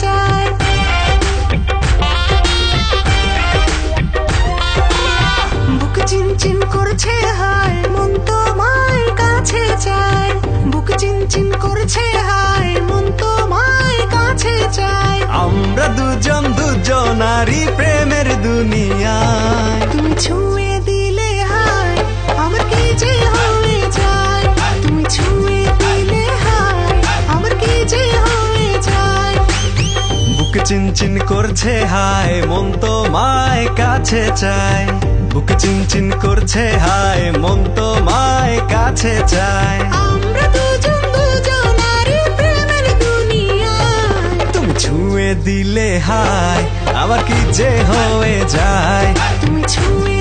চায়। বুক চিনচিন করছে হায়, মন তোমায় কাছে চায়। বুক চিনচিন করছে হায়, মন তোমায় কাছে চায়। আমরা দুজন দুজনারই প্রেমের দুনিয়ায়। তুমি ছুঁয়ে দিলে হায়, আমার কি যে হয়ে যায়। তুমি ছুঁয়ে দিলে হায়, আমার কি যে হয়ে যায়। বুক চিনচিন করছে হায়, মন তোমায় কাছে চায়। বুক চিনচিন করছে হায়, মন তোমায় কাছে চায়। আমরা দুজন দুজনারই প্রেমের দুনিয়ায়। তুমি ছুঁয়ে দিলে হায়, আমার কি যে হয়ে যায়। তুমি ছুঁয়ে